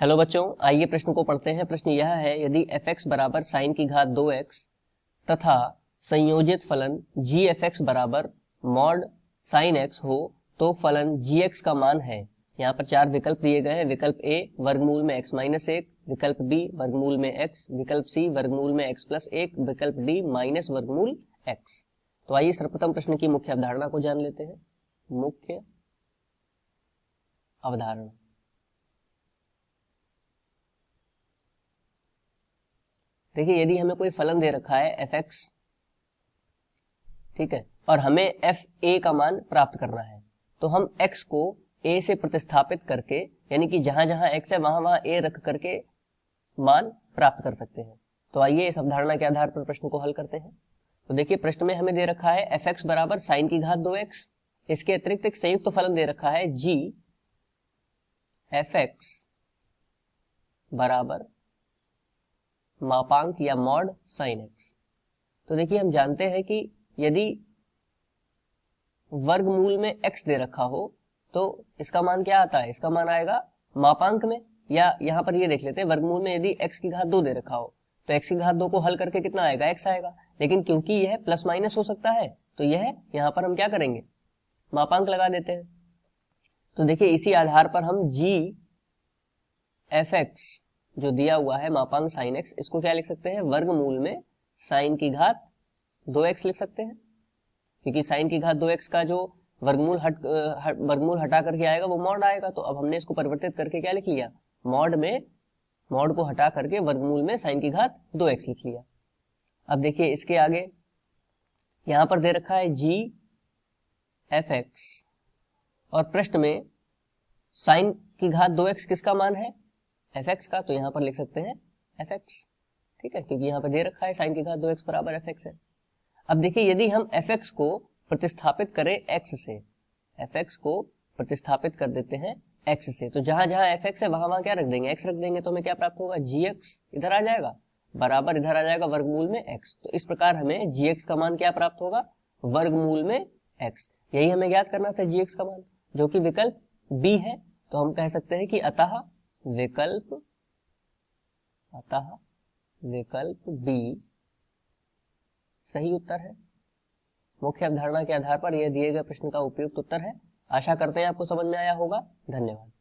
Hello बच्चों, आइए प्रश्न को पढ़ते हैं। प्रश्न यह है, यदि f(x) बराबर साइन की घात 2x तथा संयोजित फलन g(f(x) बराबर मॉड साइन x हो तो फलन gx का मान है। यहाँ पर चार विकल्प दिए गए हैं। विकल्प ए वर्गमूल में x माइनस 1, विकल्प बी वर्गमूल में x, विकल्प सी वर्गमूल में x प्लस 1, विकल्प डी माइनस वर्गमूल x। तो आइए सर्वप्रथम प्रश्न की मुख्य अवधारणा को जान लेते हैं। मुख्य अवधारणा, देखिए यदि हमें कोई फलन दे रखा है f(x), ठीक है, और हमें f(a) का मान प्राप्त करना है, तो हम x को a से प्रतिस्थापित करके, यानी कि जहां जहां x है वहां वहां a रख करके मान प्राप्त कर सकते हैं। तो आइए इस अवधारणा के आधार पर प्रश्न को हल करते हैं। तो देखिए प्रश्न में हमें दे रखा है f(x) बराबर साइन की घात 2x। इसके अतिरिक्त एक संयुक्त फलन दे रखा है g f(x) बराबर मापांक या मॉड साइन x। तो देखिए हम जानते हैं कि यदि वर्गमूल में x दे रखा हो तो इसका मान क्या आता है, इसका मान आएगा मापांक में, या यहां पर ये देख लेते हैं वर्गमूल में यदि x की घात 2 दे रखा हो तो x की घात 2 को हल करके कितना आएगा, x आएगा। लेकिन क्योंकि यह प्लस माइनस हो सकता है तो यह यहां पर हम क्या करेंगे, मापांक लगा देते हैं। तो देखिए इसी आधार पर हम g f(x) जो दिया हुआ है मापांक साइन x, इसको क्या लिख सकते हैं, वर्गमूल में साइन की घात 2x लिख सकते हैं, क्योंकि साइन की घात 2x का जो वर्गमूल हटा करके आएगा वो मॉड आएगा। तो अब हमने इसको परिवर्तित करके क्या लिख लिया, मॉड को हटा करके वर्गमूल में साइन की घात 2x लिख लिया। अब देखिए इसके आगे यहां पर दे रखा है g f(x) और प्रश्न में साइन की घात 2x किसका मान है, f(x) का, तो यहां पर लिख सकते हैं f(x), ठीक है, क्योंकि यहां पर दे रखा है साइन की घात 2x बराबर f(x) है। अब देखिए यदि हम f(x) को प्रतिस्थापित करें x से, f(x) को प्रतिस्थापित कर देते हैं x से, तो जहां जहां f(x) है वहां वहां क्या रख देंगे, x रख देंगे, तो हमें क्या प्राप्त होगा, gx इधर आ जाएगा बराबर इधर आ जाएगा वर्गमूल में x। तो इस प्रकार हमें gx का मान क्या प्राप्त होगा, वर्गमूल में x। यही हमें ज्ञात करना था gx का मान, जो कि विकल्प b है। तो हम कह सकते हैं कि अतः विकल्प b सही उत्तर है। मुख्य अवधारणा के आधार पर यह दिए गए प्रश्न का उपयुक्त उत्तर है। आशा करते हैं आपको समझ में आया होगा। धन्यवाद।